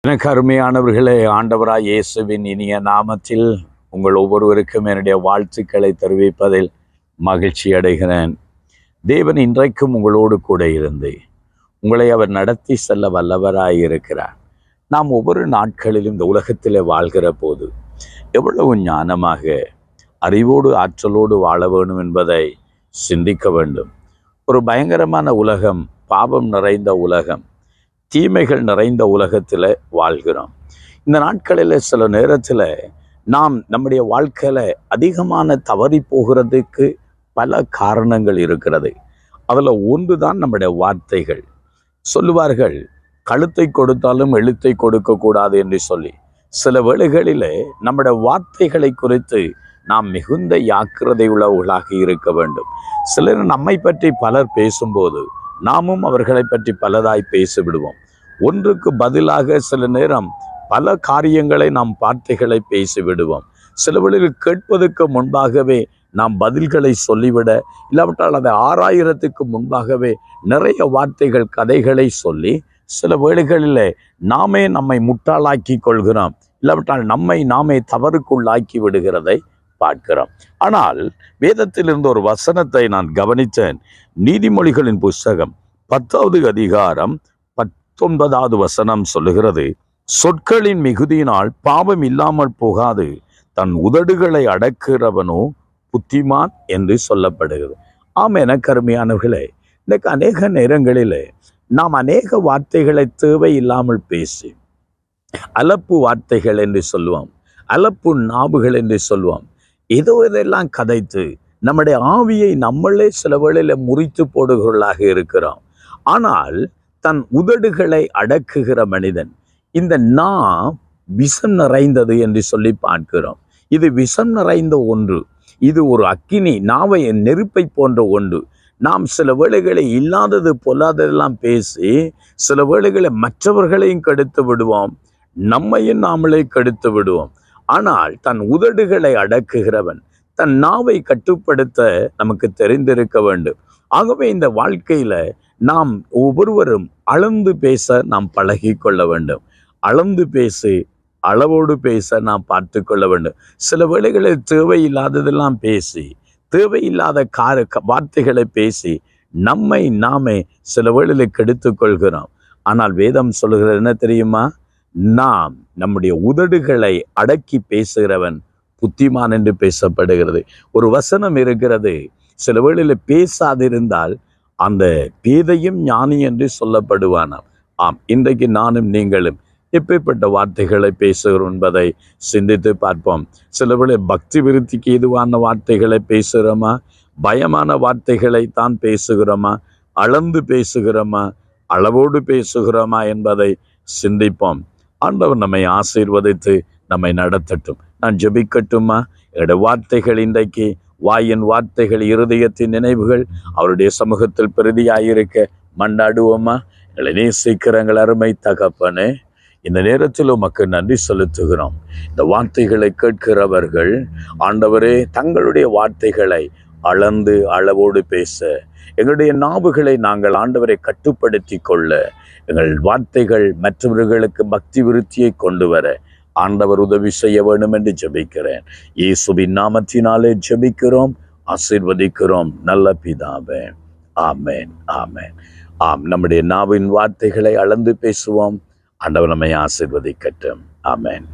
எனக்கு அருமையானவர்களே, ஆண்டவராய் இயேசுவின் இனிய நாமத்தில் உங்கள் ஒவ்வொருவருக்கும் என்னுடைய வாழ்த்துக்களை தெரிவிப்பதில் மகிழ்ச்சி அடைகிறேன். தேவன் இன்றைக்கும் உங்களோடு கூட இருந்து உங்களை அவர் நடத்தி செல்ல வல்லவராய் இருக்கிறார். நாம் ஒவ்வொரு நாட்களிலும் இந்த உலகத்தில் வாழ்கிற போது எவ்வளவு ஞானமாக அறிவோடு ஆற்றலோடு வாழ வேண்டும் என்பதை சிந்திக்க வேண்டும். ஒரு பயங்கரமான உலகம், பாவம் நிறைந்த உலகம், தீமைகள் நிறைந்த உலகத்தில் வாழ்கிறோம். இந்த நாட்களில் சில நேரத்தில் நாம் நம்முடைய வாழ்க்கையில் அதிகமான தவறி போகிறதுக்கு பல காரணங்கள் இருக்கிறது. அதில் ஒன்று தான் நம்முடைய வார்த்தைகள். சொல்லுவார்கள், கழுத்தை கொடுத்தாலும் எழுத்தை கொடுக்கக்கூடாது என்று சொல்லி. சில வேளைகளில் நம்முடைய வார்த்தைகளை குறித்து நாம் மிகுந்த ஜாக்கிரதை உள்ளவர்களாக இருக்க வேண்டும். சிலர் நம்மை பற்றி பலர் பேசும்போது நாமும் அவர்களை பற்றி பலதாய் பேசிவிடுவோம். ஒன்றுக்கு பதிலாக சில நேரம் பல காரியங்களை நாம் வார்த்தைகளை பேசிவிடுவோம். சில வேளையில் கேட்பதற்கு முன்பாகவே நாம் பதில்களை சொல்லிவிட, இல்லாவிட்டால் அதை ஆராயிரத்துக்கு முன்பாகவே நிறைய வார்த்தைகள் கதைகளை சொல்லி சில வேளைகளில் நாமே நம்மை முட்டாளாக்கி கொள்கிறோம், இல்லாவிட்டால் நம்மை நாமே தவறுக்குள்ளாக்கி விடுகிறதை பார்க்கிறோம். ஆனால் வேதத்திலிருந்து ஒரு வசனத்தை நான் கவனித்தேன். நீதிமொழிகளின் புஸ்தகம் 10வது அதிகாரம் 19வது வசனம் சொல்லுகிறது, சொற்களின் மிகுதியினால் பாவம் இல்லாமல் போகாது, தன் உதடுகளை அடக்குகிறவனோ புத்திமான் என்று சொல்லப்படுகிறது. எனக்கு அருமையானவர்களே, இன்னைக்கு அநேக நேரங்களில் நாம் அநேக வார்த்தைகளை தேவையில்லாமல் பேசி, அலப்பு வார்த்தைகள் என்று சொல்லுவோம், அலப்பு நாவுகள் என்று சொல்லுவோம், ஏதோ இதெல்லாம் கதைத்து நம்முடைய ஆவியை நம்மளே சில வேளையில் முறித்து போடுகிறவர்களாக இருக்கிறோம். ஆனால் தன் உதடுகளை அடக்குகிற மனிதன், இந்த விஷம் நிறைந்தது என்று சொல்லி பார்க்கிறோம். இது விஷம் நிறைந்த ஒன்று. இது ஒரு அக்கினி, நாவை நெருப்பை போன்ற ஒன்று. நாம் சில வேளைகளை இல்லாதது பொல்லாததெல்லாம் பேசி சில வேளைகளை மற்றவர்களையும் கெடுத்து விடுவோம், நம்மையும் நாமளே கெடுத்து விடுவோம். ஆனால் தன் உதடுகளை அடக்குகிறவன் தன் நாவை கட்டுப்படுத்த நமக்கு தெரிந்திருக்க வேண்டும். ஆகவே இந்த வாழ்க்கையில நாம் ஒவ்வொருவரும் அளந்து பேச நாம் பழகி கொள்ள வேண்டும். அளந்து பேசி அளவோடு பேச நாம் பார்த்து கொள்ள வேண்டும். சில வேளைகளில் தேவையில்லாததெல்லாம் பேசி, தேவையில்லாத வார்த்தைகளை பேசி நம்மை நாமே சில வேளையில் கெடுத்து கொள்கிறோம். ஆனால் வேதம் சொல்லுகிறது என்ன தெரியுமா? நாம் நம்முடைய உதடுகளை அடக்கி பேசுகிறவன் புத்திமான் என்று பேசப்படுகிறது. ஒரு வசனம் இருக்கிறது, சில வேளையில் பேசாதிருந்தால் அந்த பேதையும் ஞானி என்று சொல்லப்படுவானாம். இன்றைக்கு நானும் நீங்களும் எப்பேற்பட்ட வார்த்தைகளை பேசுகிறோம் என்பதை சிந்தித்து பார்ப்போம். சில வேளை பக்தி விருத்திக்கு ஏதுவான வார்த்தைகளை பேசுகிறோமா? பயமான வார்த்தைகளை தான் பேசுகிறோமா? அளந்து பேசுகிறோமா? அளவோடு பேசுகிறோமா என்பதை சிந்திப்போம். ஆண்டவர் நம்மை ஆசீர்வதித்து நம்மை நடத்தட்டும். நான் ஜெபிக்கட்டுமா? என்னுடைய வார்த்தைகள் இன்றைக்கு வாயின் வார்த்தைகள், இருதயத்தின் நினைவுகள் அவருடைய சமூகத்தில் பிரதியாயிருக்க மண்டாடுவோமா? எங்களை நேசிக்கிற எங்கள் அருமை தகப்பனே, இந்த நேரத்தில் உமக்கு நன்றி செலுத்துகிறோம். இந்த வார்த்தைகளை கேட்கிறவர்கள் ஆண்டவரே தங்களுடைய வார்த்தைகளை அளந்து அளவோடு பேச, எங்களுடைய நாவுகளை நாங்கள் ஆண்டவரை கட்டுப்படுத்தி கொள்ள, எங்கள் வார்த்தைகள் மற்றவர்களுக்கு பக்தி விருத்தியை கொண்டு வர ஆண்டவர் உதவி செய்ய வேண்டும் என்று ஜெபிக்கிறேன். இயேசுவின் நாமத்தினாலே ஜெபிக்கிறோம், ஆசீர்வதிக்கிறோம் நல்ல பிதாவே. ஆமென், ஆமென். நம்முடைய நாவின் வார்த்தைகளை அளந்து பேசுவோம். ஆண்டவர் நம்மை ஆசீர்வதிக்கட்டும். ஆமென்.